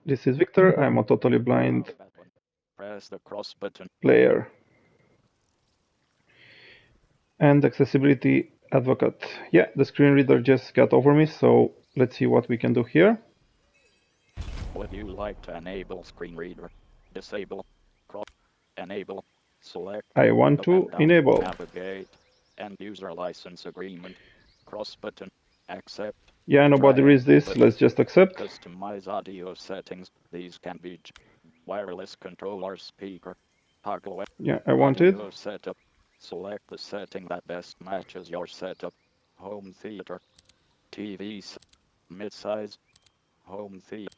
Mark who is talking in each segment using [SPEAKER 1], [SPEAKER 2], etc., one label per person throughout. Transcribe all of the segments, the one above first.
[SPEAKER 1] This is Victor. I'm a totally blind
[SPEAKER 2] Press the cross button.
[SPEAKER 1] player and accessibility advocate. Yeah, the screen reader just got over me, so let's see what we can do here.
[SPEAKER 2] Would you like to enable screen reader? Disable. Cross. Enable. Select.
[SPEAKER 1] I want
[SPEAKER 2] Up
[SPEAKER 1] to
[SPEAKER 2] and down.
[SPEAKER 1] enable.
[SPEAKER 2] Navigate. End user license agreement. Cross button. Accept.
[SPEAKER 1] Yeah, nobody reads this.
[SPEAKER 2] Button.
[SPEAKER 1] Let's just accept.
[SPEAKER 2] Customize audio settings. These can be wireless controller speaker. Toggle.
[SPEAKER 1] Yeah, I want it.
[SPEAKER 2] Audio setup. Select the setting that best matches your setup. Home theater. TV mid-size. Home theater.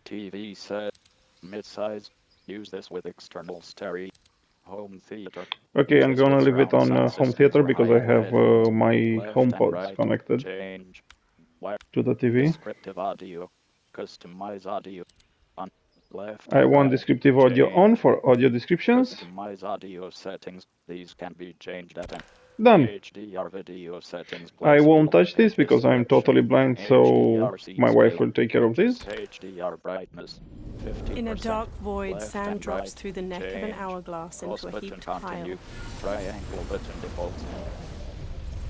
[SPEAKER 2] TV set. Mid-size. Use this with external stereo. Home theater.
[SPEAKER 1] Okay,
[SPEAKER 2] Use
[SPEAKER 1] I'm
[SPEAKER 2] this
[SPEAKER 1] gonna
[SPEAKER 2] with
[SPEAKER 1] leave it
[SPEAKER 2] surround
[SPEAKER 1] on
[SPEAKER 2] sound
[SPEAKER 1] home
[SPEAKER 2] systems
[SPEAKER 1] theater
[SPEAKER 2] or
[SPEAKER 1] because I
[SPEAKER 2] higher
[SPEAKER 1] have
[SPEAKER 2] headphones.
[SPEAKER 1] my
[SPEAKER 2] Left and
[SPEAKER 1] HomePods
[SPEAKER 2] right.
[SPEAKER 1] connected
[SPEAKER 2] Change.
[SPEAKER 1] to the TV.
[SPEAKER 2] Descriptive audio. Customize audio. On left
[SPEAKER 1] I
[SPEAKER 2] and
[SPEAKER 1] want
[SPEAKER 2] right.
[SPEAKER 1] descriptive audio on for audio descriptions.
[SPEAKER 2] Customize audio settings. These can be changed at any.
[SPEAKER 1] Done.
[SPEAKER 2] HDR video settings.
[SPEAKER 1] I won't
[SPEAKER 2] Flexible.
[SPEAKER 1] touch this because I'm totally blind, so my wife will take care of this.
[SPEAKER 2] HDR brightness. 50%.
[SPEAKER 3] In a dark void,
[SPEAKER 2] Left
[SPEAKER 3] sand
[SPEAKER 2] and
[SPEAKER 3] drops
[SPEAKER 2] right.
[SPEAKER 3] through the neck of an
[SPEAKER 2] Change.
[SPEAKER 3] hourglass
[SPEAKER 2] Cross
[SPEAKER 3] into a
[SPEAKER 2] button
[SPEAKER 3] heaped
[SPEAKER 2] continue.
[SPEAKER 3] pile.
[SPEAKER 2] Triangle button defaults.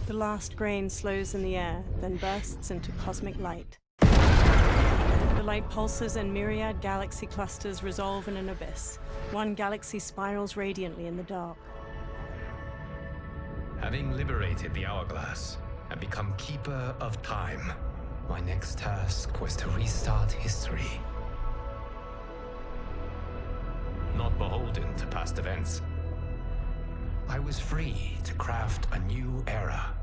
[SPEAKER 3] The last grain slows in the air, then bursts into cosmic light. The light pulses and myriad galaxy clusters resolve in an abyss. One galaxy spirals radiantly in the dark.
[SPEAKER 4] Having liberated the hourglass and become keeper of time, my next task was to restart history. Not beholden to past events, I was free to craft a new era.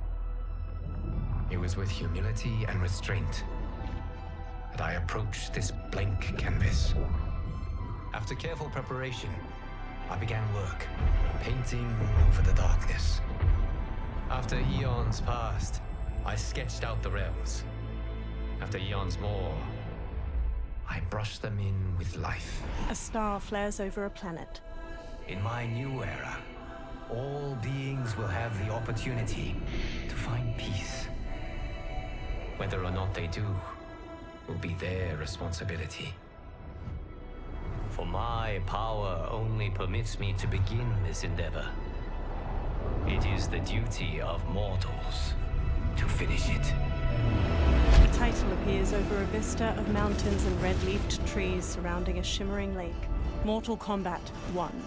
[SPEAKER 4] It was with humility and restraint that I approached this blank canvas. After careful preparation, I began work, painting over the darkness. After eons passed, I sketched out the realms. After eons more, I brushed them in with life.
[SPEAKER 3] A star flares over a planet.
[SPEAKER 4] In my new era, all beings will have the opportunity to find peace. Whether or not they do will be their responsibility. For my power only permits me to begin this endeavor. It is the duty of mortals to finish it.
[SPEAKER 3] A title appears over a vista of mountains and red-leafed trees surrounding a shimmering lake. Mortal Kombat 1.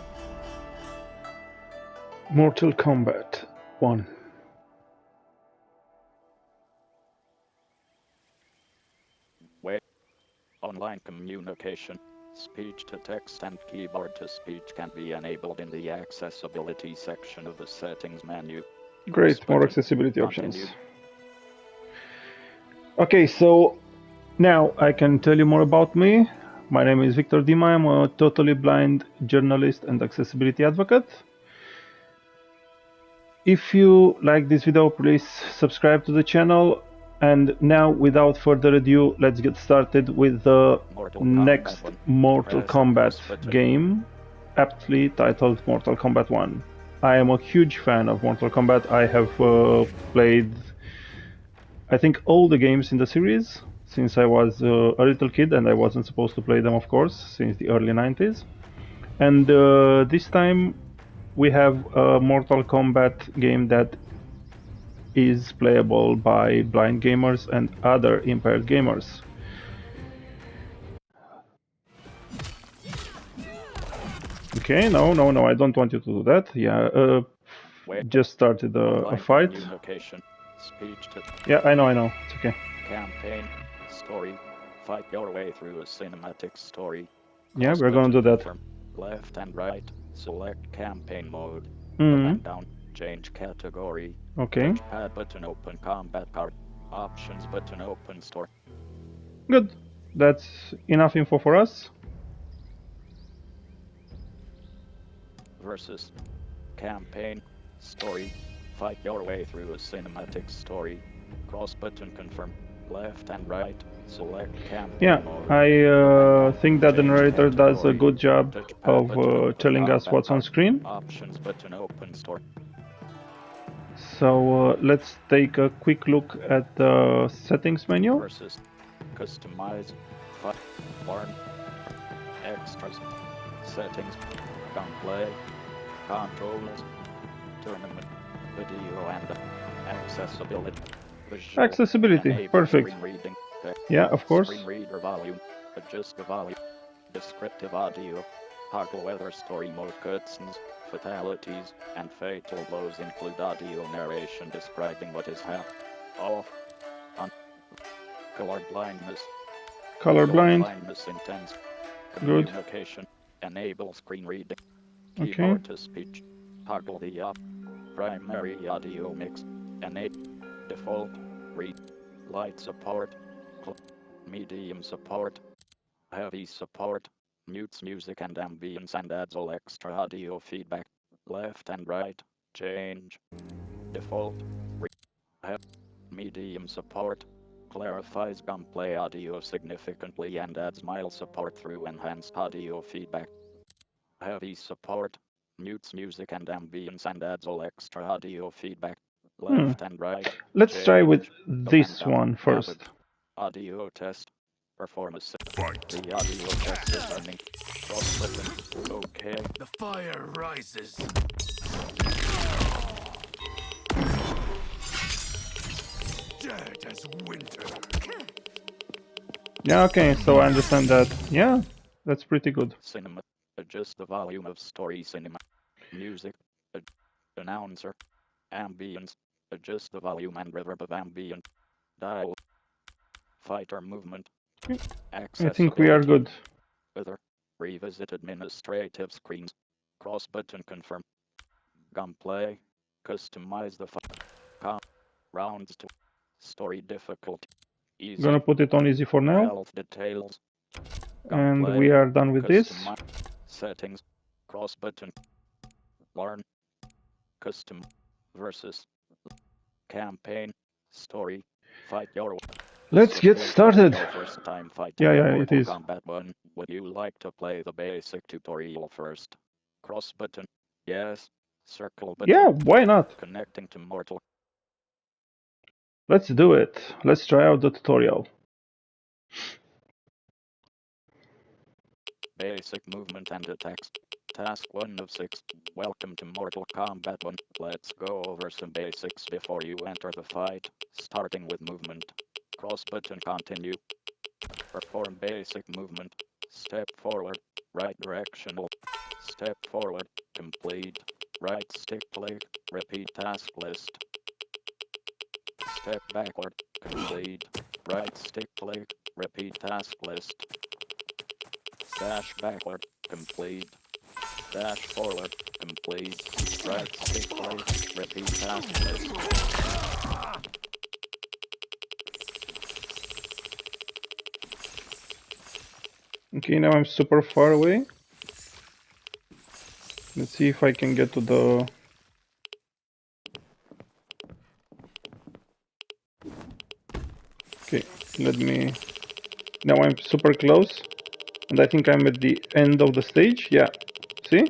[SPEAKER 1] Mortal Kombat 1.
[SPEAKER 2] Wait. Online communication. Speech to text and keyboard to speech can be enabled in the accessibility section of the settings menu.
[SPEAKER 1] Great, more accessibility options. Okay, so now I can tell you more about me. My name is Victor Dima. I'm a totally blind journalist and accessibility advocate. If you like this video, please subscribe to the channel. And now, without further ado, let's get started with the next Mortal Kombat game, aptly titled Mortal Kombat 1. I am a huge fan of Mortal Kombat. I have played, I think, all the games in the series since I was a little kid, and I wasn't supposed to play them, of course, since the early 90s. And this time we have a Mortal Kombat game that is playable by blind gamers and other impaired gamers. Okay, no, I don't want you to do that. Yeah, just started a fight. Yeah, I know, it's okay.
[SPEAKER 2] Campaign, story, fight your way through a cinematic story.
[SPEAKER 1] Yeah, we're gonna do that.
[SPEAKER 2] Left and right, select campaign mode. Up and down, change category.
[SPEAKER 1] Okay.
[SPEAKER 2] Touchpad button open combat card. Options button open store.
[SPEAKER 1] Good. That's enough info for us.
[SPEAKER 2] Versus campaign, story, fight your way through a cinematic story. Cross button confirm. Left and right, select campaign mode.
[SPEAKER 1] I think that the narrator does a good job of telling us what's on screen.
[SPEAKER 2] Options button open store.
[SPEAKER 1] So let's take a quick look at the settings menu.
[SPEAKER 2] Versus customize, fight, learn, extras, settings, gunplay, controls, tournament, video and accessibility. Visual,
[SPEAKER 1] Accessibility,
[SPEAKER 2] enable
[SPEAKER 1] perfect.
[SPEAKER 2] screen reading,
[SPEAKER 1] Yeah, of course.
[SPEAKER 2] screen reader volume, adjust the volume, descriptive audio, toggle whether story mode cutscenes, fatalities, and fatal blows include audio narration describing what is happening. Off. On. Color blindness.
[SPEAKER 1] Colorblind.
[SPEAKER 2] Blindness intense.
[SPEAKER 1] Good.
[SPEAKER 2] Communication. Enable screen reading.
[SPEAKER 1] Okay.
[SPEAKER 2] Keyboard to speech. Toggle the up. Primary audio mix. Enable. Default. Read. Light support. Medium support. Heavy support. Mutes music and ambience and adds all extra audio feedback. Left and right. Change. Default. Medium support. Clarifies gunplay audio significantly and adds mild support through enhanced audio feedback. Heavy support. Mutes music and ambience and adds all extra audio feedback. Left and right.
[SPEAKER 1] Let's
[SPEAKER 2] change.
[SPEAKER 1] try with this one first.
[SPEAKER 2] Audio test. Performance.
[SPEAKER 5] Fight.
[SPEAKER 2] The audio test is running. Cross button. Okay.
[SPEAKER 5] The fire rises. Dead as winter.
[SPEAKER 1] Yeah, okay, so I understand that. Yeah, that's pretty good.
[SPEAKER 2] Cinema. Adjust the volume of story cinema. Music. Announcer. Ambience. Adjust the volume and reverb of ambient. Dial. Fighter movement.
[SPEAKER 1] I think we are good.
[SPEAKER 2] Weather. Revisit administrative screens. Cross button confirm. Gunplay. Customize the rounds to story difficulty. Easy.
[SPEAKER 1] Gonna put it on easy for now.
[SPEAKER 2] Health details.
[SPEAKER 1] And
[SPEAKER 2] Gunplay.
[SPEAKER 1] we are done with this.
[SPEAKER 2] Settings. Cross button. Learn. Custom. Versus. Campaign. Story. Fight your.
[SPEAKER 1] Let's get started.
[SPEAKER 2] First time
[SPEAKER 1] Yeah, it is.
[SPEAKER 2] Kombat 1. Would you like to play the basic tutorial first? Cross button. Yes. Circle button.
[SPEAKER 1] Yeah, why not?
[SPEAKER 2] Connecting to Mortal.
[SPEAKER 1] Let's do it. Let's try out the tutorial.
[SPEAKER 2] Basic movement and attacks. Task 1 of 6. Welcome to Mortal Kombat 1. Let's go over some basics before you enter the fight. Starting with movement. Cross button continue. Perform basic movement. Step forward. Right directional. Step forward. Complete. Right stick click. Repeat task list. Step backward. Complete. Right stick click. Repeat task list. Dash backward. Complete. Dash forward. Complete. Right stick click. Repeat task list.
[SPEAKER 1] Okay, now I'm super far away. Let's see if I can get to the... Okay, let me... Now I'm super close. And I think I'm at the end of the stage. Yeah, see?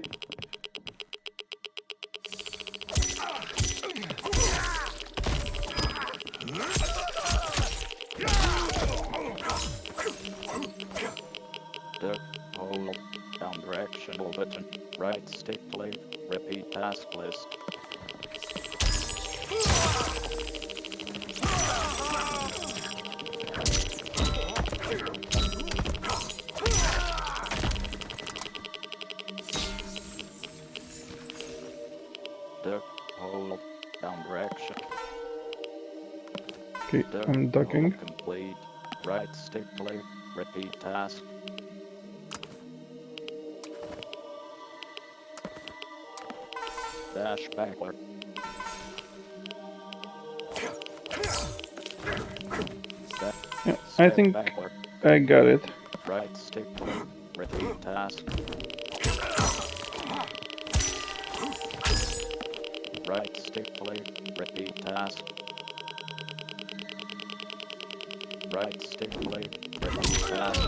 [SPEAKER 2] Hold down directional button. Right stick click. Repeat task list. Duck, hold down direction.
[SPEAKER 1] Okay,
[SPEAKER 2] Duck,
[SPEAKER 1] I'm ducking.
[SPEAKER 2] hold complete. Right stick click. Repeat task. Dash backward.
[SPEAKER 1] Yeah, I think
[SPEAKER 2] backward.
[SPEAKER 1] I got it.
[SPEAKER 2] Right stick click. Repeat task. Right stick click. Repeat task. Right stick click. Repeat task.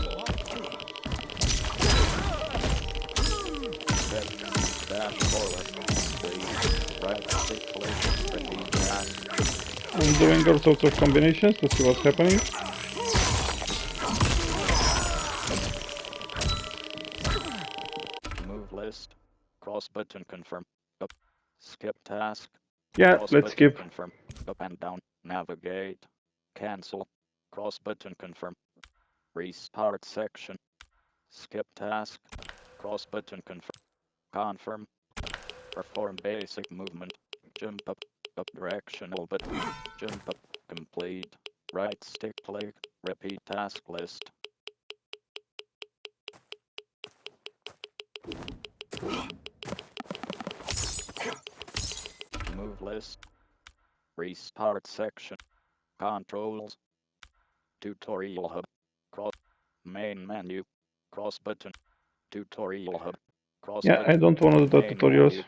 [SPEAKER 2] Dash forward. Please. Right stick click. Repeat task.
[SPEAKER 1] I'm doing all sorts of combinations. Let's see what's happening.
[SPEAKER 2] Move list. Cross button confirm. Up. Skip task.
[SPEAKER 1] Yeah,
[SPEAKER 2] Cross
[SPEAKER 1] let's
[SPEAKER 2] button
[SPEAKER 1] skip.
[SPEAKER 2] confirm. Up and down. Navigate. Cancel. Cross button confirm. Restart section. Skip task. Cross button confirm. Confirm. Perform basic movement. Jump up. Up directional button. Jump up. Complete. Right stick click. Repeat task list. Move list. Restart section. Controls. Tutorial hub. Cross. Main menu. Cross button. Tutorial hub. Cross
[SPEAKER 1] Yeah,
[SPEAKER 2] button.
[SPEAKER 1] I don't want to do the
[SPEAKER 2] Main
[SPEAKER 1] tutorials.
[SPEAKER 2] menu.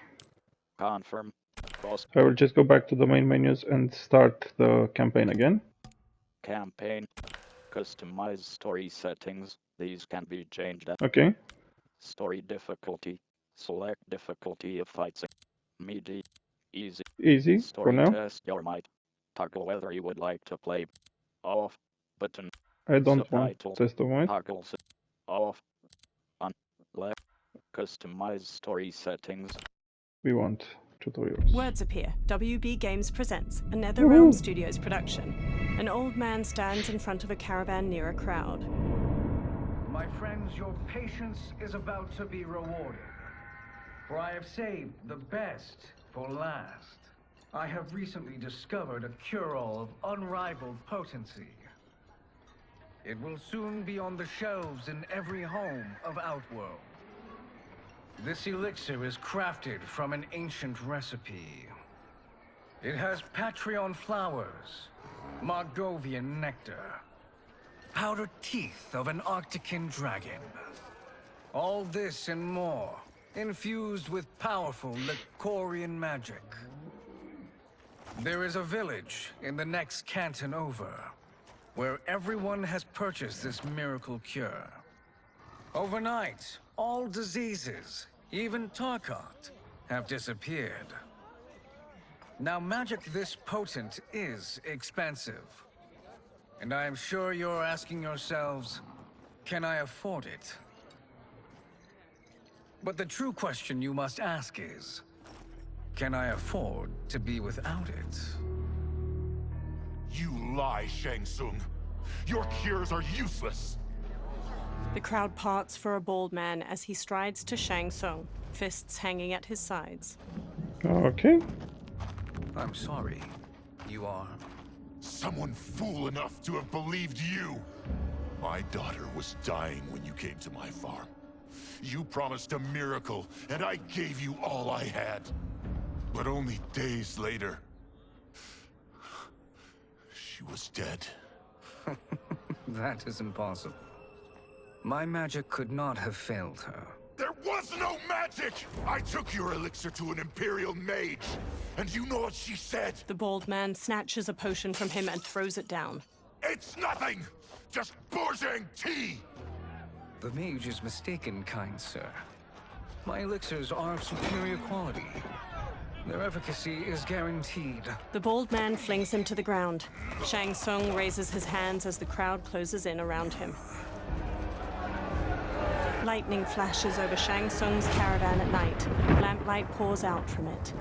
[SPEAKER 2] Confirm. Cross
[SPEAKER 1] I will just go back to the main menus and start the campaign again.
[SPEAKER 2] campaign. Customize story settings. These can be changed.
[SPEAKER 1] Okay.
[SPEAKER 2] Story difficulty. Select difficulty of fights. Medium. Easy.
[SPEAKER 1] Easy for
[SPEAKER 2] Story
[SPEAKER 1] now.
[SPEAKER 2] test your might. Toggle whether you would like to play. Off. Button.
[SPEAKER 1] I don't want
[SPEAKER 2] Subtitles.
[SPEAKER 1] test of might.
[SPEAKER 2] Toggles. Off. On. Left. Customize story settings.
[SPEAKER 1] We want tutorials.
[SPEAKER 3] Words appear. WB Games presents a NetherRealm Studios production. An old man stands in front of a caravan near a crowd.
[SPEAKER 6] My friends, your patience is about to be rewarded. For I have saved the best for last. I have recently discovered a cure-all of unrivaled potency. It will soon be on the shelves in every home of Outworld. This elixir is crafted from an ancient recipe. It has Patreon flowers, Margovian nectar, powdered teeth of an Arctican dragon. All this and more, infused with powerful Licorian magic. There is a village in the next canton over, where everyone has purchased this miracle cure. Overnight, all diseases, even Tarkat, have disappeared. Now, magic this potent is expensive. And I am sure you're asking yourselves, can I afford it? But the true question you must ask is, can I afford to be without it?
[SPEAKER 5] You lie, Shang Tsung. Your cures are useless.
[SPEAKER 3] The crowd parts for a bald man as he strides to Shang Tsung, fists hanging at his sides.
[SPEAKER 1] Okay.
[SPEAKER 6] I'm sorry. You are?
[SPEAKER 5] Someone fool enough to have believed you. My daughter was dying when you came to my farm. You promised a miracle, and I gave you all I had. But only days later, she was dead.
[SPEAKER 6] That is impossible. My magic could not have failed her.
[SPEAKER 5] There was no magic! I took your elixir to an Imperial mage, and you know what she said?
[SPEAKER 3] The bald man snatches a potion from him and throws it down.
[SPEAKER 5] It's nothing! Just Bourgeois tea!
[SPEAKER 6] The mage is mistaken, kind sir. My elixirs are of superior quality. Their efficacy is guaranteed.
[SPEAKER 3] The bald man flings him to the ground. Shang Tsung raises his hands as the crowd closes in around him. Lightning flashes over Shang Tsung's caravan at night. Lamplight pours out from it.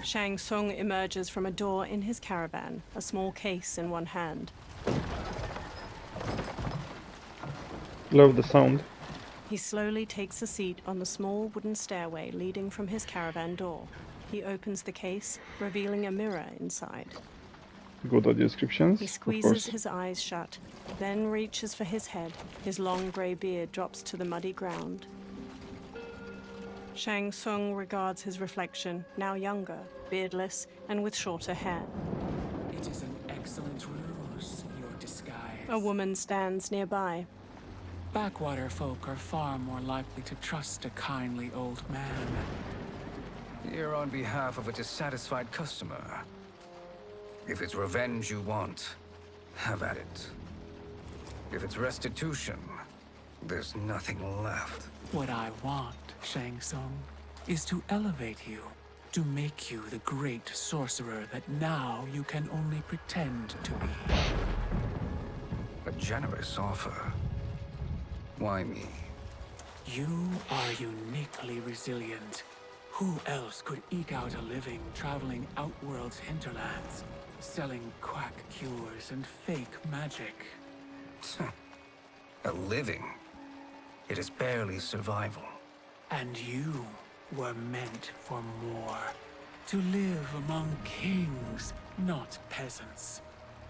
[SPEAKER 3] Shang Tsung emerges from a door in his caravan, a small case in one hand.
[SPEAKER 1] Love the sound.
[SPEAKER 3] He slowly takes a seat on the small wooden stairway leading from his caravan door. He opens the case, revealing a mirror inside.
[SPEAKER 1] Good audio descriptions.
[SPEAKER 3] He
[SPEAKER 1] of
[SPEAKER 3] squeezes
[SPEAKER 1] course.
[SPEAKER 3] his eyes shut, then reaches for his head. His long grey beard drops to the muddy ground. Shang Tsung regards his reflection, now younger, beardless, and with shorter hair.
[SPEAKER 7] It is an excellent ruse, your disguise.
[SPEAKER 3] A woman stands nearby.
[SPEAKER 7] Backwater folk are far more likely to trust a kindly old man.
[SPEAKER 6] Here on behalf of a dissatisfied customer. If it's revenge you want, have at it. If it's restitution, there's nothing left.
[SPEAKER 7] What I want, Shang Tsung, is to elevate you, to make you the great sorcerer that now you can only pretend to be.
[SPEAKER 6] A generous offer.
[SPEAKER 8] Why me?
[SPEAKER 7] You are uniquely resilient. Who else could eke out a living traveling Outworld's hinterlands, selling quack cures and fake magic?
[SPEAKER 8] A living? It is barely survival.
[SPEAKER 7] And you were meant for more. To live among kings, not peasants.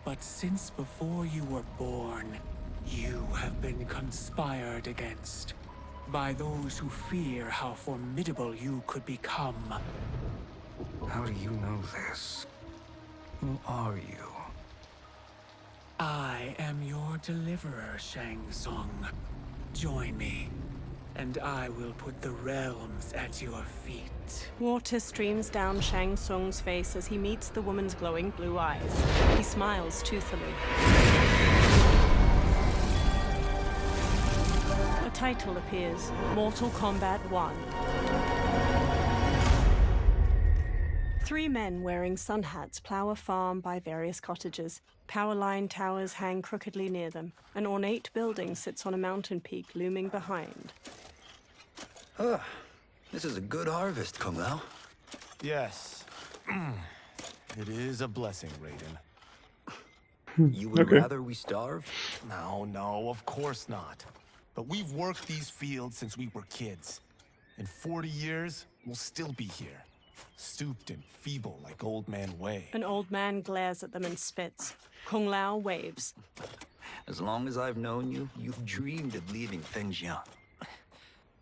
[SPEAKER 7] But since before you were born, you have been conspired against by those who fear how formidable you could become.
[SPEAKER 8] How do you know this? Who are you?
[SPEAKER 7] I am your deliverer, Shang Tsung. Join me, and I will put the realms at your feet.
[SPEAKER 3] Water streams down Shang Tsung's face as he meets the woman's glowing blue eyes. He smiles toothily. A title appears, Mortal Kombat 1. 3 men wearing sun hats plow a farm by various cottages. Power line towers hang crookedly near them. An ornate building sits on a mountain peak looming behind.
[SPEAKER 8] This is a good harvest, Kung Lao.
[SPEAKER 9] Yes. It is a blessing, Raiden.
[SPEAKER 8] You would rather we starve?
[SPEAKER 9] No, of course not. But we've worked these fields since we were kids. In 40 years, we'll still be here. Stooped and feeble like Old Man Wei.
[SPEAKER 3] An old man glares at them and spits. Kung Lao waves.
[SPEAKER 8] As long as I've known you, you've dreamed of leaving Fengjiang.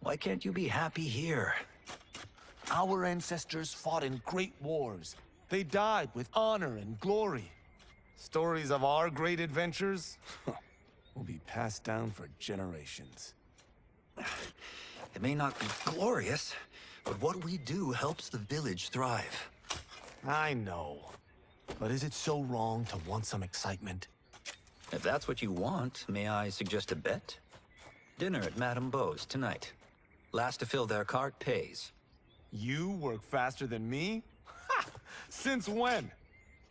[SPEAKER 8] Why can't you be happy here?
[SPEAKER 9] Our ancestors fought in great wars. They died with honor and glory. Stories of our great adventures will be passed down for generations.
[SPEAKER 8] It may not be glorious, but what we do helps the village thrive.
[SPEAKER 9] I know. But is it so wrong to want some excitement?
[SPEAKER 8] If that's what you want, may I suggest a bet? Dinner at Madame Beau's tonight. Last to fill their cart pays.
[SPEAKER 9] You work faster than me? Ha! Since when?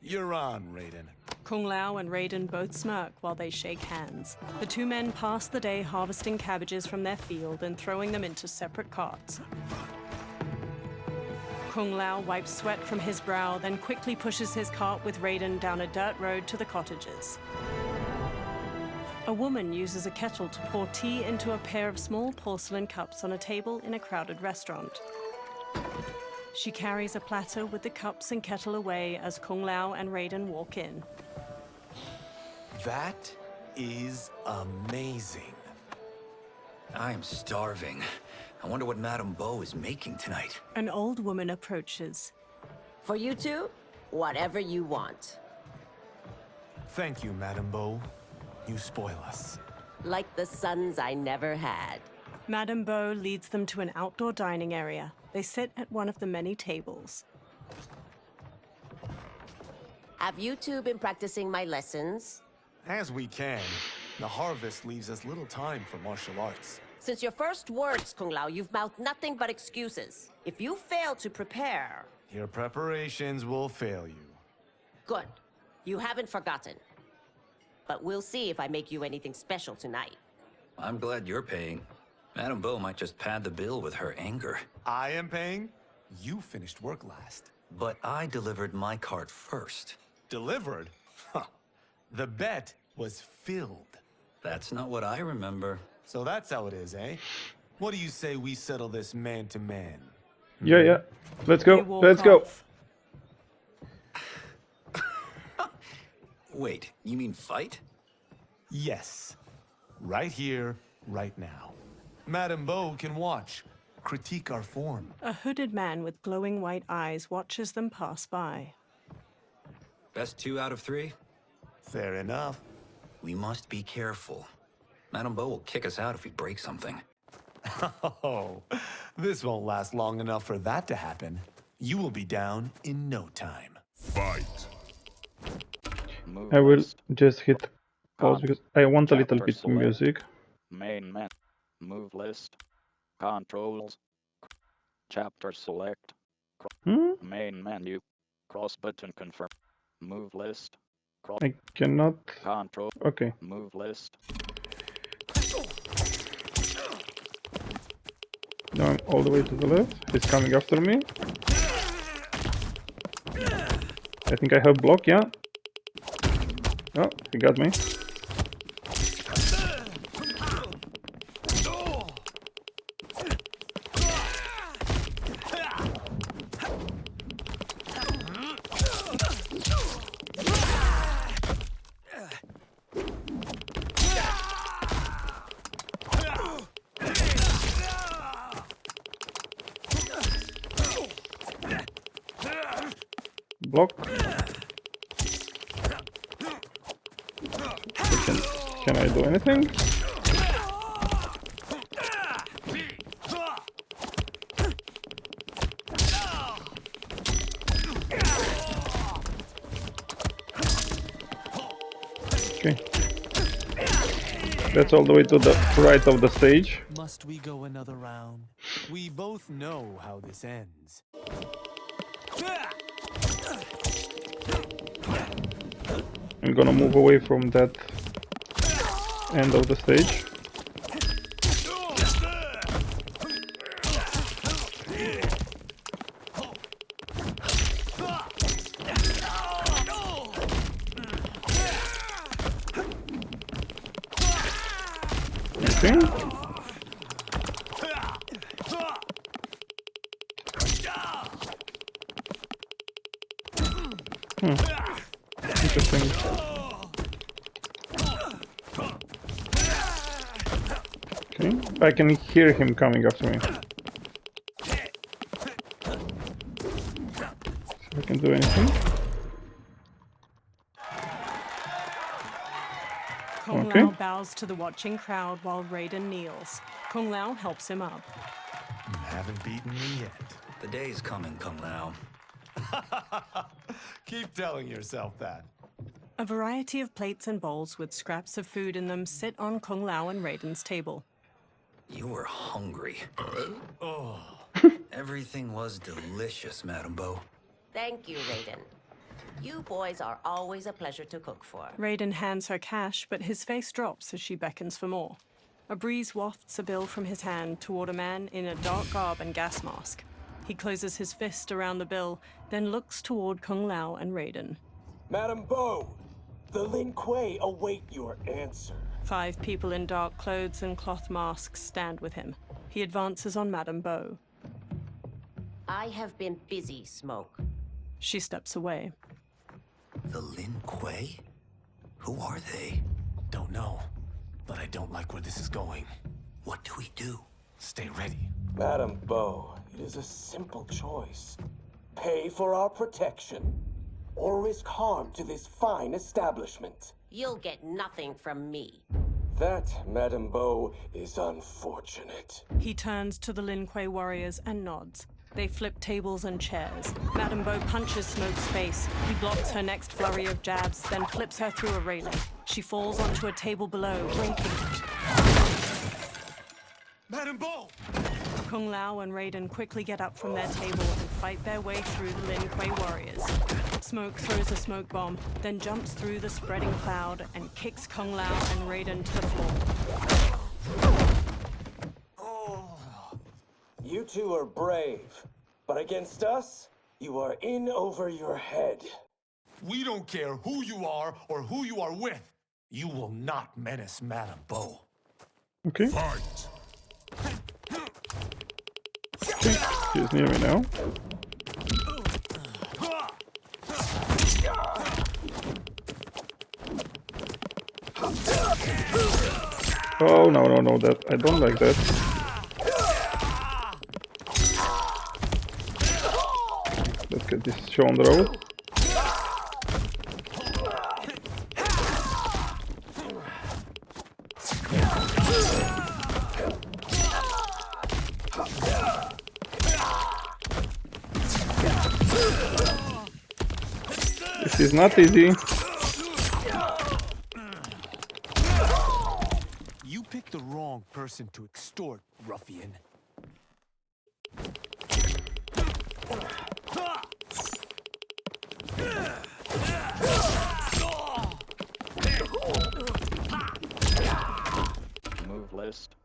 [SPEAKER 9] You're on, Raiden.
[SPEAKER 3] Kung Lao and Raiden both smirk while they shake hands. The 2 men pass the day harvesting cabbages from their field and throwing them into separate carts. Kung Lao wipes sweat from his brow, then quickly pushes his cart with Raiden down a dirt road to the cottages. A woman uses a kettle to pour tea into a pair of small porcelain cups on a table in a crowded restaurant. She carries a platter with the cups and kettle away as Kung Lao and Raiden walk in.
[SPEAKER 9] That is amazing.
[SPEAKER 8] I am starving. I wonder what Madame Beau is making tonight.
[SPEAKER 3] An old woman approaches.
[SPEAKER 10] For you two, whatever you want.
[SPEAKER 9] Thank you, Madame Beau. You spoil us.
[SPEAKER 10] Like the sons I never had.
[SPEAKER 3] Madame Beau leads them to an outdoor dining area. They sit at one of the many tables.
[SPEAKER 10] Have you two been practicing my lessons?
[SPEAKER 9] As we can. The harvest leaves us little time for martial arts.
[SPEAKER 10] Since your first words, Kung Lao, you've mouthed nothing but excuses. If you fail to prepare...
[SPEAKER 9] Your preparations will fail you.
[SPEAKER 10] Good. You haven't forgotten. But we'll see if I make you anything special tonight.
[SPEAKER 8] I'm glad you're paying. Madame Beau might just pad the bill with her anger.
[SPEAKER 9] I am paying? You finished work last.
[SPEAKER 8] But I delivered my cart first.
[SPEAKER 9] Delivered? Huh. The bet was filled.
[SPEAKER 8] That's not what I remember.
[SPEAKER 9] So that's how it is, eh? What do you say we settle this man to man?
[SPEAKER 1] Yeah. Let's
[SPEAKER 3] They
[SPEAKER 1] go.
[SPEAKER 3] walk
[SPEAKER 1] Let's go.
[SPEAKER 3] off.
[SPEAKER 8] Wait, you mean fight?
[SPEAKER 9] Yes. Right here, right now. Madame Beau can watch, critique our form.
[SPEAKER 3] A hooded man with glowing white eyes watches them pass by.
[SPEAKER 8] Best 2 out of 3?
[SPEAKER 9] Fair enough.
[SPEAKER 8] We must be careful. Madame Beau will kick us out if we break something.
[SPEAKER 9] Oh, this won't last long enough for that to happen. You will be down in no time.
[SPEAKER 5] Fight.
[SPEAKER 2] Move
[SPEAKER 1] I will
[SPEAKER 2] list.
[SPEAKER 1] just hit pause because I want a little
[SPEAKER 2] Chapter
[SPEAKER 1] bit of
[SPEAKER 2] select.
[SPEAKER 1] music.
[SPEAKER 2] Main menu. Move list. Controls. Chapter select. Main menu. Cross button confirm. Move list. Cross
[SPEAKER 1] I cannot.
[SPEAKER 2] control.
[SPEAKER 1] Okay.
[SPEAKER 2] Move list.
[SPEAKER 1] Now I'm all the way to the left. He's coming after me. I think I have block, yeah. Oh, he got me. Block. Can I do anything? Okay. That's all the way to the right of the stage.
[SPEAKER 9] Must we go another round? We both know how this ends.
[SPEAKER 1] I'm gonna move away from that end of the stage. Okay. Interesting. Okay, I can hear him coming after me. So I can do anything.
[SPEAKER 3] Kung
[SPEAKER 1] Okay.
[SPEAKER 3] Lao bows to the watching crowd while Raiden kneels. Kung Lao helps him up.
[SPEAKER 9] You haven't beaten me yet.
[SPEAKER 8] The day's coming, Kung Lao.
[SPEAKER 9] Keep telling yourself that.
[SPEAKER 3] A variety of plates and bowls with scraps of food in them sit on Kung Lao and Raiden's table.
[SPEAKER 8] You were hungry. Everything was delicious, Madame Bo.
[SPEAKER 10] Thank you, Raiden. You boys are always a pleasure to cook for.
[SPEAKER 3] Raiden hands her cash, but his face drops as she beckons for more. A breeze wafts a bill from his hand toward a man in a dark garb and gas mask. He closes his fist around the bill, then looks toward Kung Lao and Raiden.
[SPEAKER 11] Madame Bo, the Lin Kuei await your answer.
[SPEAKER 3] 5 people in dark clothes and cloth masks stand with him. He advances on Madame Bo.
[SPEAKER 10] I have been busy, Smoke.
[SPEAKER 3] She steps away.
[SPEAKER 8] The Lin Kuei? Who are they?
[SPEAKER 9] Don't know, but I don't like where this is going.
[SPEAKER 8] What do we do?
[SPEAKER 9] Stay ready.
[SPEAKER 11] Madame Bo, it is a simple choice. Pay for our protection, or risk harm to this fine establishment.
[SPEAKER 10] You'll get nothing from me.
[SPEAKER 11] That, Madame Bo, is unfortunate.
[SPEAKER 3] He turns to the Lin Kuei warriors and nods. They flip tables and chairs. Madame Bo punches Smoke's face. He blocks her next flurry of jabs, then flips her through a railing. She falls onto a table below, breaking it.
[SPEAKER 9] Madame Bo!
[SPEAKER 3] Kung Lao and Raiden quickly get up from their table and fight their way through the Lin Kuei warriors. Smoke throws a smoke bomb, then jumps through the spreading cloud and kicks Kung Lao and Raiden to the floor.
[SPEAKER 11] You two are brave, but against us, you are in over your head.
[SPEAKER 9] We don't care who you are or who you are with. You will not menace Madame Bo.
[SPEAKER 1] Okay.
[SPEAKER 5] Fight!
[SPEAKER 1] Okay. He's near me now. Oh no, that I don't like that. Let's get this show on the road. This is not easy.
[SPEAKER 9] You picked the wrong person to extort, ruffian.
[SPEAKER 2] Move list.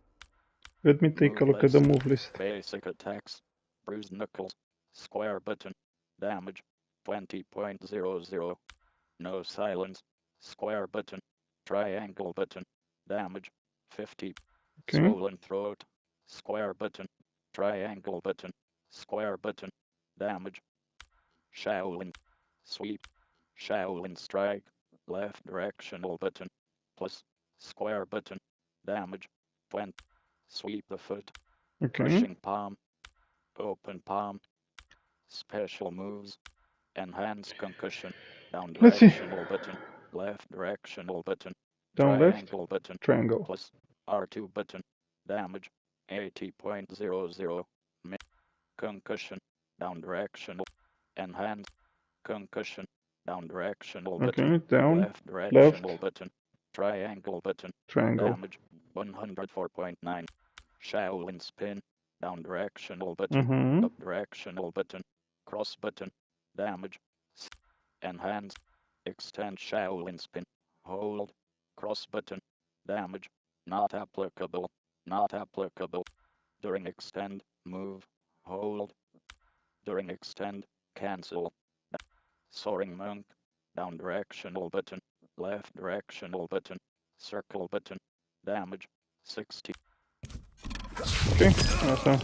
[SPEAKER 1] Let me take a look at the move list.
[SPEAKER 2] Basic attacks. Bruised knuckles. Square button. Damage. 20.00. No silence. Square button. Triangle button. Damage. 50.
[SPEAKER 1] Okay.
[SPEAKER 2] Swollen throat. Square button. Triangle button. Square button. Damage. Shaolin. Sweep. Shaolin strike. Left directional button. Plus. Square button. Damage. 20. Sweep the foot.
[SPEAKER 1] Okay.
[SPEAKER 2] Pushing palm. Open palm. Special moves. Enhanced concussion. Down
[SPEAKER 1] Let's see.
[SPEAKER 2] directional button. Left directional button.
[SPEAKER 1] Down left.
[SPEAKER 2] Triangle button.
[SPEAKER 1] Triangle.
[SPEAKER 2] Plus R2 button. Damage. 80.00. Concussion. Down directional. Enhanced. Concussion. Down directional button.
[SPEAKER 1] Okay. Down.
[SPEAKER 2] Left directional
[SPEAKER 1] Left.
[SPEAKER 2] button. Triangle button.
[SPEAKER 1] Triangle.
[SPEAKER 2] Damage. 104.9. Shaolin spin. Down directional button.
[SPEAKER 1] Mm-hmm.
[SPEAKER 2] Up directional button. Cross button. Damage. Enhance. Extend Shaolin spin. Hold. Cross button. Damage. Not applicable. Not applicable. During extend. Move. Hold. During extend. Cancel. Soaring monk. Down directional button. Left directional button. Circle button. Damage. 60.
[SPEAKER 1] Okay. Awesome.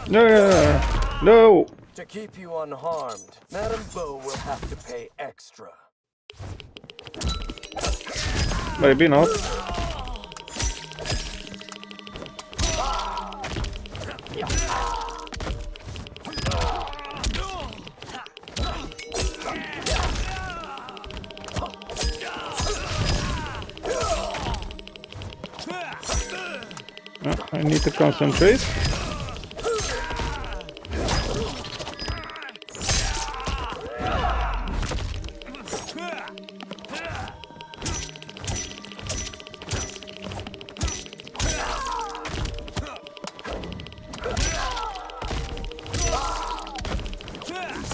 [SPEAKER 1] No! No!
[SPEAKER 11] To keep you unharmed, Madame Bo will have to pay extra.
[SPEAKER 1] Maybe not. I need to concentrate.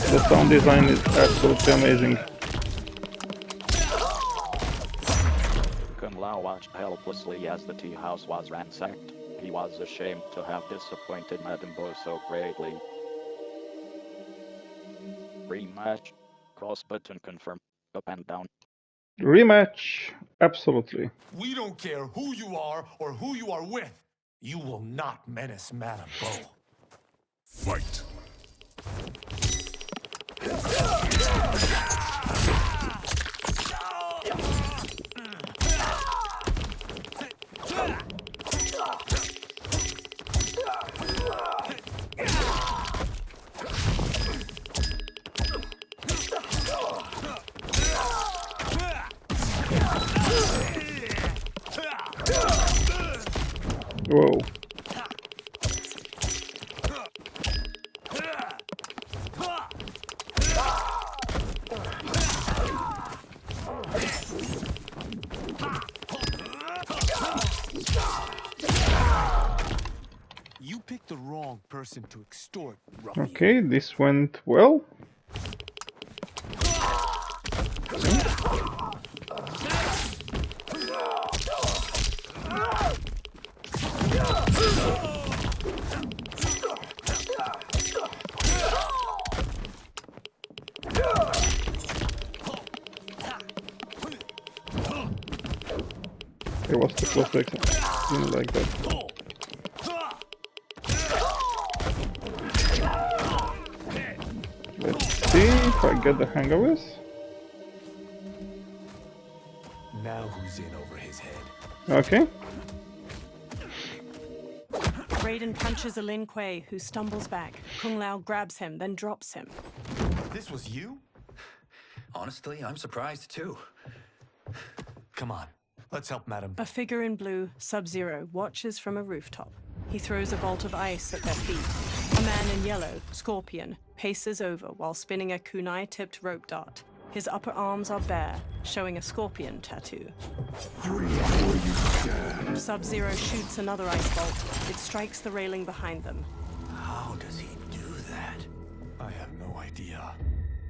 [SPEAKER 1] The sound design is absolutely amazing.
[SPEAKER 2] Kung Lao watched helplessly as the tea house was ransacked. He was ashamed to have disappointed Madame Bo so greatly. Rematch. Cross button confirm. Up and down.
[SPEAKER 1] Rematch. Absolutely.
[SPEAKER 9] We don't care who you are or who you are with. You will not menace Madame Bo.
[SPEAKER 5] Fight!
[SPEAKER 1] Whoa.
[SPEAKER 9] You picked the wrong person to extort, ruffian.
[SPEAKER 1] Okay, this went well. It was too close to exit. Didn't like that. Let's see if I get the hang of this.
[SPEAKER 9] Now who's in over his head?
[SPEAKER 1] Okay.
[SPEAKER 3] Raiden punches a Lin Kuei, who stumbles back. Kung Lao grabs him, then drops him.
[SPEAKER 9] This was you?
[SPEAKER 8] Honestly, I'm surprised too.
[SPEAKER 9] Come on, let's help Madam.
[SPEAKER 3] A figure in blue, Sub-Zero, watches from a rooftop. He throws a bolt of ice at their feet. A man in yellow, Scorpion, paces over while spinning a kunai-tipped rope dart. His upper arms are bare, showing a scorpion tattoo. Sub-Zero shoots another ice bolt. It strikes the railing behind them.
[SPEAKER 8] How does he do that?
[SPEAKER 9] I have no idea.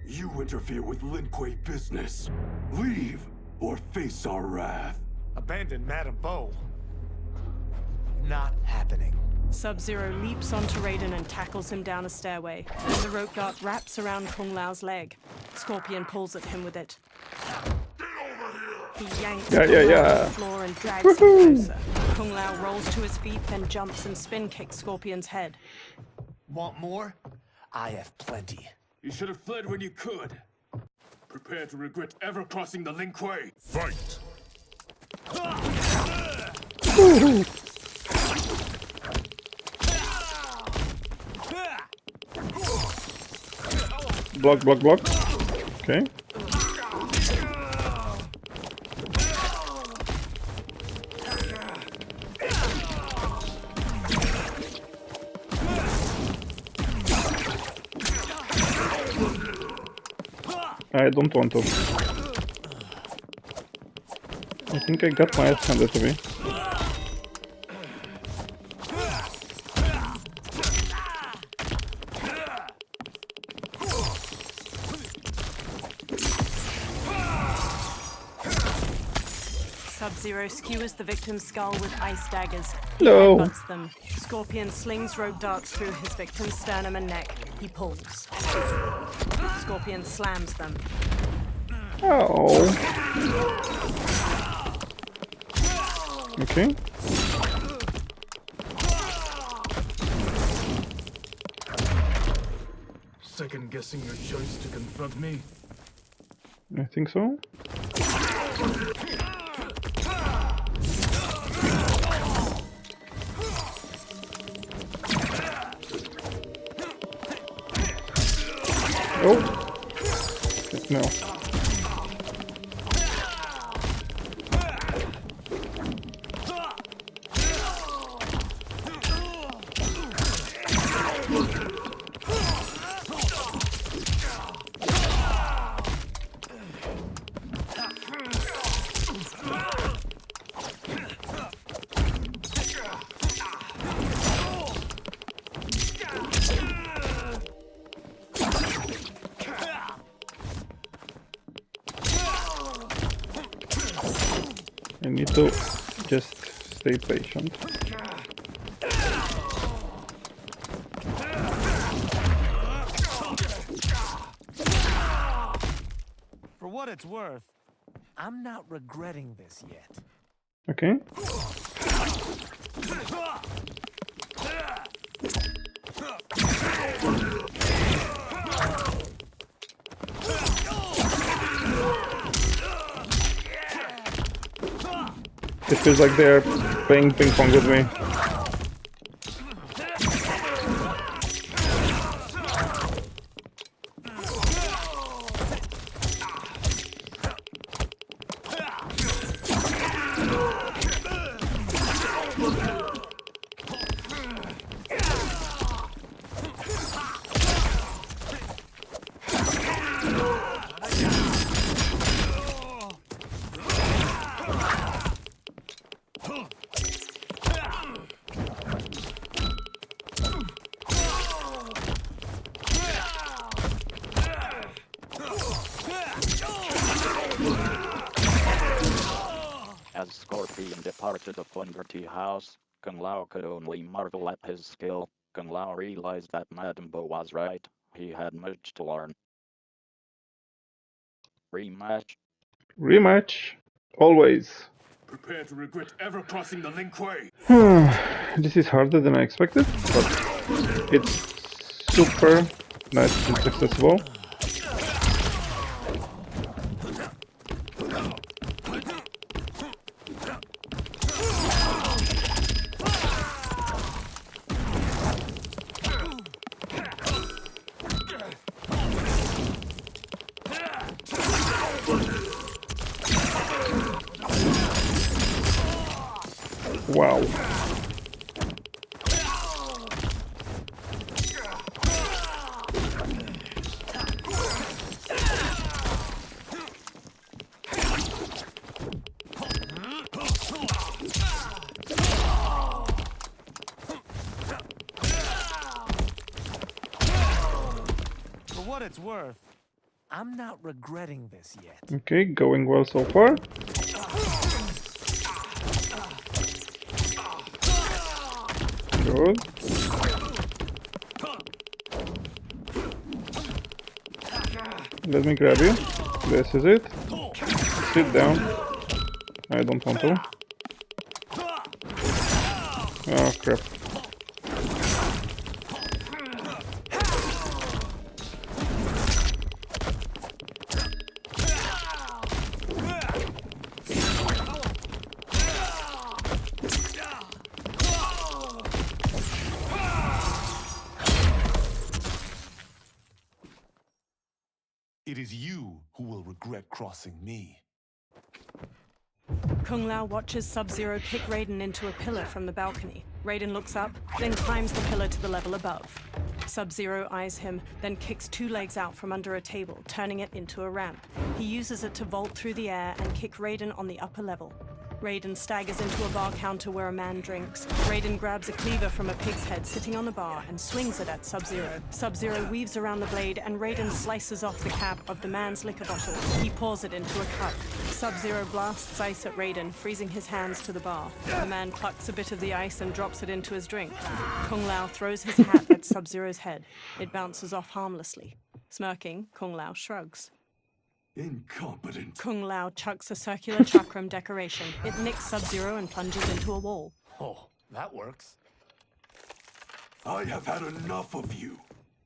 [SPEAKER 12] You interfere with Lin Kuei business. Leave or face our wrath.
[SPEAKER 9] Abandon Madam Bo. Not happening.
[SPEAKER 3] Sub-Zero leaps onto Raiden and tackles him down a stairway. Then the rope dart wraps around Kung Lao's leg. Scorpion pulls at him with it. He yanks Kung Lao to the floor and drags him closer. Kung Lao rolls to his feet, then jumps and spin kicks Scorpion's head.
[SPEAKER 9] Want more? I have plenty.
[SPEAKER 12] You should have fled when you could. Prepare to regret ever crossing the Lin Kuei.
[SPEAKER 5] Fight!
[SPEAKER 1] Block, block, block. Okay. I don't want to. I think I got my ass handed to me.
[SPEAKER 3] Sub-Zero skewers the victim's skull with ice daggers.
[SPEAKER 1] No.
[SPEAKER 3] He headbutts them. Scorpion slings rope darts through his victim's sternum and neck. He pulls. Scorpion slams them.
[SPEAKER 1] Oh. Okay.
[SPEAKER 12] Second guessing your choice to confront me?
[SPEAKER 1] I think so. Oh. No. I need to just stay patient.
[SPEAKER 9] For what it's worth, I'm not regretting this yet.
[SPEAKER 1] Okay. It feels like they're playing ping pong with me.
[SPEAKER 2] As Scorpion departed the Thunder Tea House, Kung Lao could only marvel at his skill. Kung Lao realized that Madam Bo was right. He had much to learn. Rematch.
[SPEAKER 1] Rematch. Always.
[SPEAKER 12] Prepare to regret ever crossing the Lin Kuei.
[SPEAKER 1] This is harder than I expected, but it's super nice and successful. Wow.
[SPEAKER 9] For what it's worth, I'm not regretting this yet.
[SPEAKER 1] Okay, going well so far. Good. Let me grab you. This is it. Sit down. I don't want to. Oh crap.
[SPEAKER 9] It is you who will regret crossing me.
[SPEAKER 3] Kung Lao watches Sub-Zero kick Raiden into a pillar from the balcony. Raiden looks up, then climbs the pillar to the level above. Sub-Zero eyes him, then kicks 2 legs out from under a table, turning it into a ramp. He uses it to vault through the air and kick Raiden on the upper level. Raiden staggers into a bar counter where a man drinks. Raiden grabs a cleaver from a pig's head sitting on the bar and swings it at Sub-Zero. Sub-Zero weaves around the blade and Raiden slices off the cap of the man's liquor bottle. He pours it into a cup. Sub-Zero blasts ice at Raiden, freezing his hands to the bar. The man plucks a bit of the ice and drops it into his drink. Kung Lao throws his hat at Sub-Zero's head. It bounces off harmlessly. Smirking, Kung Lao shrugs.
[SPEAKER 12] Incompetent.
[SPEAKER 3] Kung Lao chucks a circular chakram decoration. It nicks Sub-Zero and plunges into a wall.
[SPEAKER 9] Oh, that works.
[SPEAKER 12] I have had enough of you.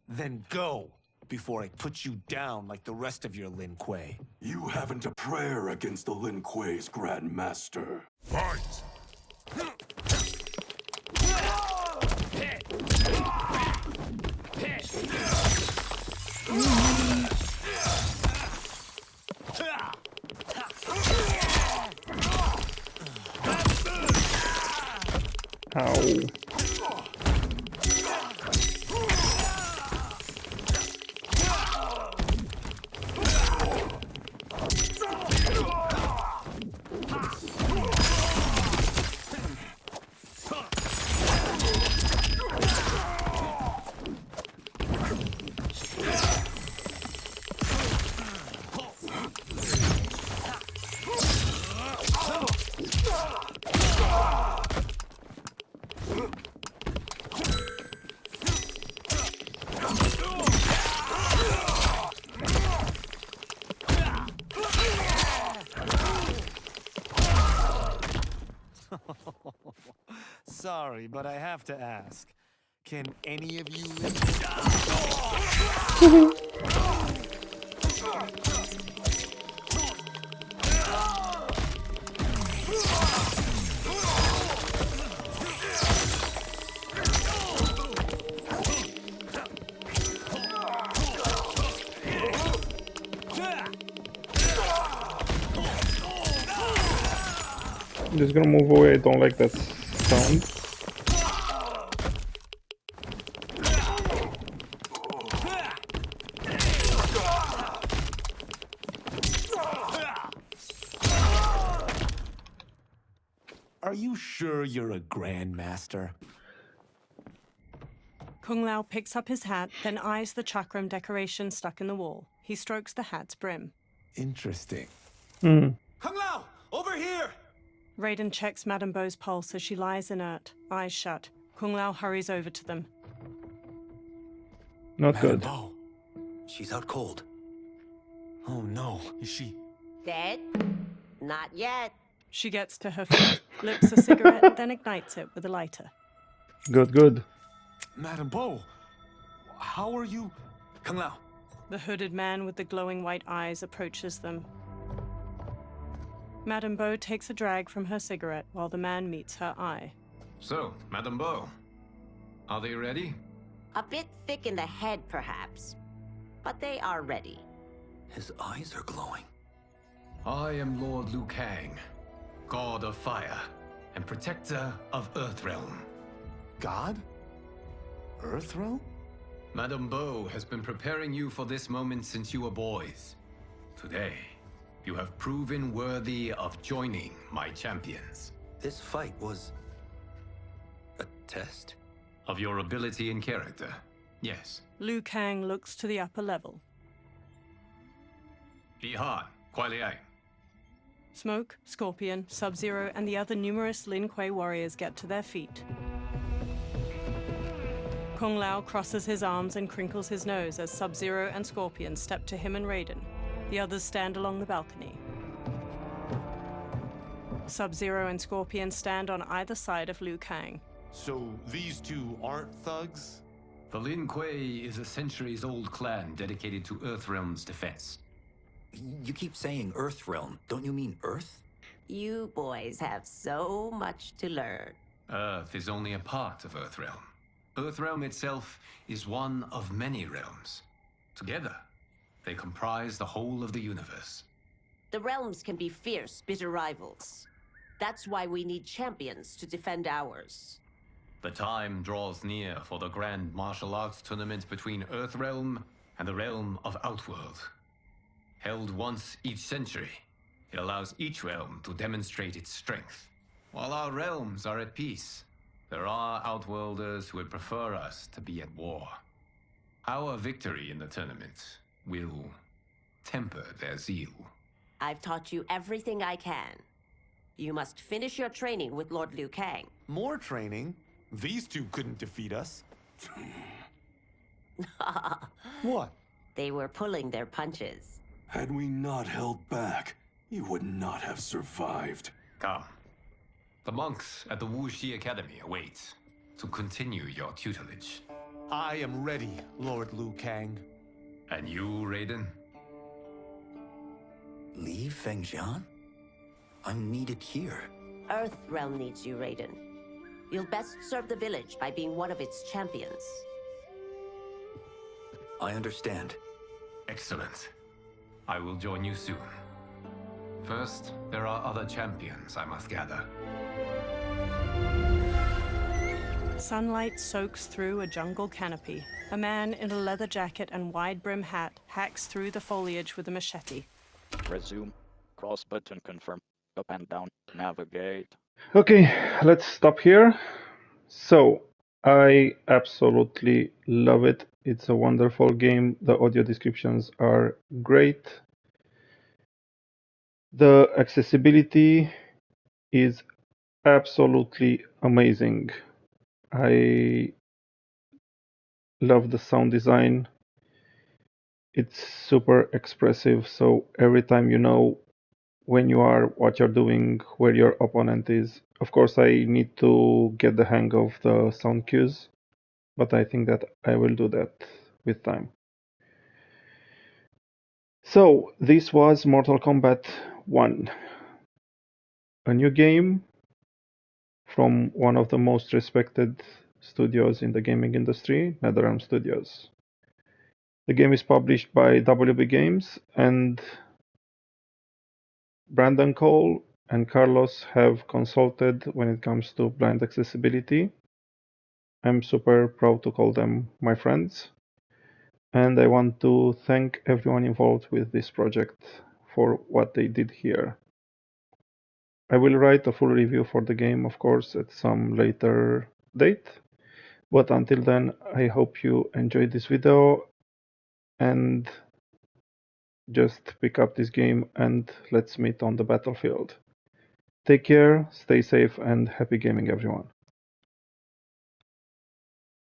[SPEAKER 9] Then go, before I put you down like the rest of your Lin Kuei.
[SPEAKER 12] You haven't a prayer against the Lin Kuei's Grand Master.
[SPEAKER 5] Fight!
[SPEAKER 1] Ow.
[SPEAKER 9] Sorry, but I have to ask. Can any of you
[SPEAKER 1] I'm just gonna move away, I don't like that sound.
[SPEAKER 9] Are you sure you're a Grandmaster?
[SPEAKER 3] Kung Lao picks up his hat, then eyes the chakram decoration stuck in the wall. He strokes the hat's brim.
[SPEAKER 9] Interesting.
[SPEAKER 12] Kung Lao, over here!
[SPEAKER 3] Raiden checks Madame Beau's pulse as she lies inert, eyes shut. Kung Lao hurries over to them.
[SPEAKER 1] Not good.
[SPEAKER 8] Beau. She's out cold.
[SPEAKER 9] Oh no, is she?
[SPEAKER 10] Dead? Not yet.
[SPEAKER 3] She gets to her feet, lips a cigarette, then ignites it with a lighter.
[SPEAKER 1] Good, good.
[SPEAKER 9] Madame Beau, how are you?
[SPEAKER 8] Kung Lao.
[SPEAKER 3] The hooded man with the glowing white eyes approaches them. Madame Beau takes a drag from her cigarette while the man meets her eye.
[SPEAKER 4] So, Madame Beau, are they ready?
[SPEAKER 10] A bit thick in the head, perhaps. But they are ready.
[SPEAKER 8] His eyes are glowing.
[SPEAKER 4] I am Lord Liu Kang, God of Fire. and protector of Earthrealm.
[SPEAKER 9] God? Earthrealm?
[SPEAKER 4] Madame Beau has been preparing you for this moment since you were boys. Today, you have proven worthy of joining my champions.
[SPEAKER 8] This fight was a test?
[SPEAKER 4] Of your ability and character, yes.
[SPEAKER 3] Liu Kang looks to the upper level.
[SPEAKER 4] Bihan, Kuai Liang.
[SPEAKER 3] Smoke, Scorpion, Sub-Zero, and the other numerous Lin Kuei warriors get to their feet. Kung Lao crosses his arms and crinkles his nose as Sub-Zero and Scorpion step to him and Raiden. The others stand along the balcony. Sub-Zero and Scorpion stand on either side of Liu Kang.
[SPEAKER 9] So these two aren't thugs?
[SPEAKER 4] The Lin Kuei is a centuries-old clan dedicated to Earthrealm's defense.
[SPEAKER 8] You keep saying Earthrealm. Don't you mean Earth?
[SPEAKER 10] You boys have so much to learn.
[SPEAKER 4] Earth is only a part of Earthrealm. Earthrealm itself is one of many realms. Together, they comprise the whole of the universe.
[SPEAKER 10] The realms can be fierce, bitter rivals. That's why we need champions to defend ours.
[SPEAKER 4] The time draws near for the grand martial arts tournament between Earthrealm and the realm of Outworld. Held once each century, it allows each realm to demonstrate its strength. While our realms are at peace, there are Outworlders who would prefer us to be at war. Our victory in the tournament will temper their zeal.
[SPEAKER 10] I've taught you everything I can. You must finish your training with Lord Liu Kang.
[SPEAKER 9] More training? These two couldn't defeat us. What?
[SPEAKER 10] They were pulling their punches.
[SPEAKER 12] Had we not held back, you would not have survived.
[SPEAKER 4] Come. The monks at the Wuxi Academy await to continue your tutelage.
[SPEAKER 9] I am ready, Lord Liu Kang.
[SPEAKER 4] And you, Raiden?
[SPEAKER 8] Leave Fengjian? I'm needed here.
[SPEAKER 10] Earthrealm needs you, Raiden. You'll best serve the village by being one of its champions.
[SPEAKER 8] I understand.
[SPEAKER 4] Excellent. I will join you soon. First, there are other champions I must gather.
[SPEAKER 3] Sunlight soaks through a jungle canopy. A man in a leather jacket and wide-brim hat hacks through the foliage with a machete.
[SPEAKER 2] Resume. Cross button confirm. Up and down. Navigate.
[SPEAKER 1] Okay, let's stop here. So, I absolutely love it. It's a wonderful game. The audio descriptions are great. The accessibility is absolutely amazing. I love the sound design. It's super expressive, so every time you know when you are, what you're doing, where your opponent is. Of course, I need to get the hang of the sound cues, but I think that I will do that with time. So, this was Mortal Kombat 1. A new game from one of the most respected studios in the gaming industry, NetherRealm Studios. The game is published by WB Games, and Brandon Cole and Carlos have consulted when it comes to blind accessibility. I'm super proud to call them my friends, and I want to thank everyone involved with this project for what they did here. I will write a full review for the game, of course, at some later date, but until then, I hope you enjoyed this video and just pick up this game and let's meet on the battlefield. Take care, stay safe, and happy gaming, everyone.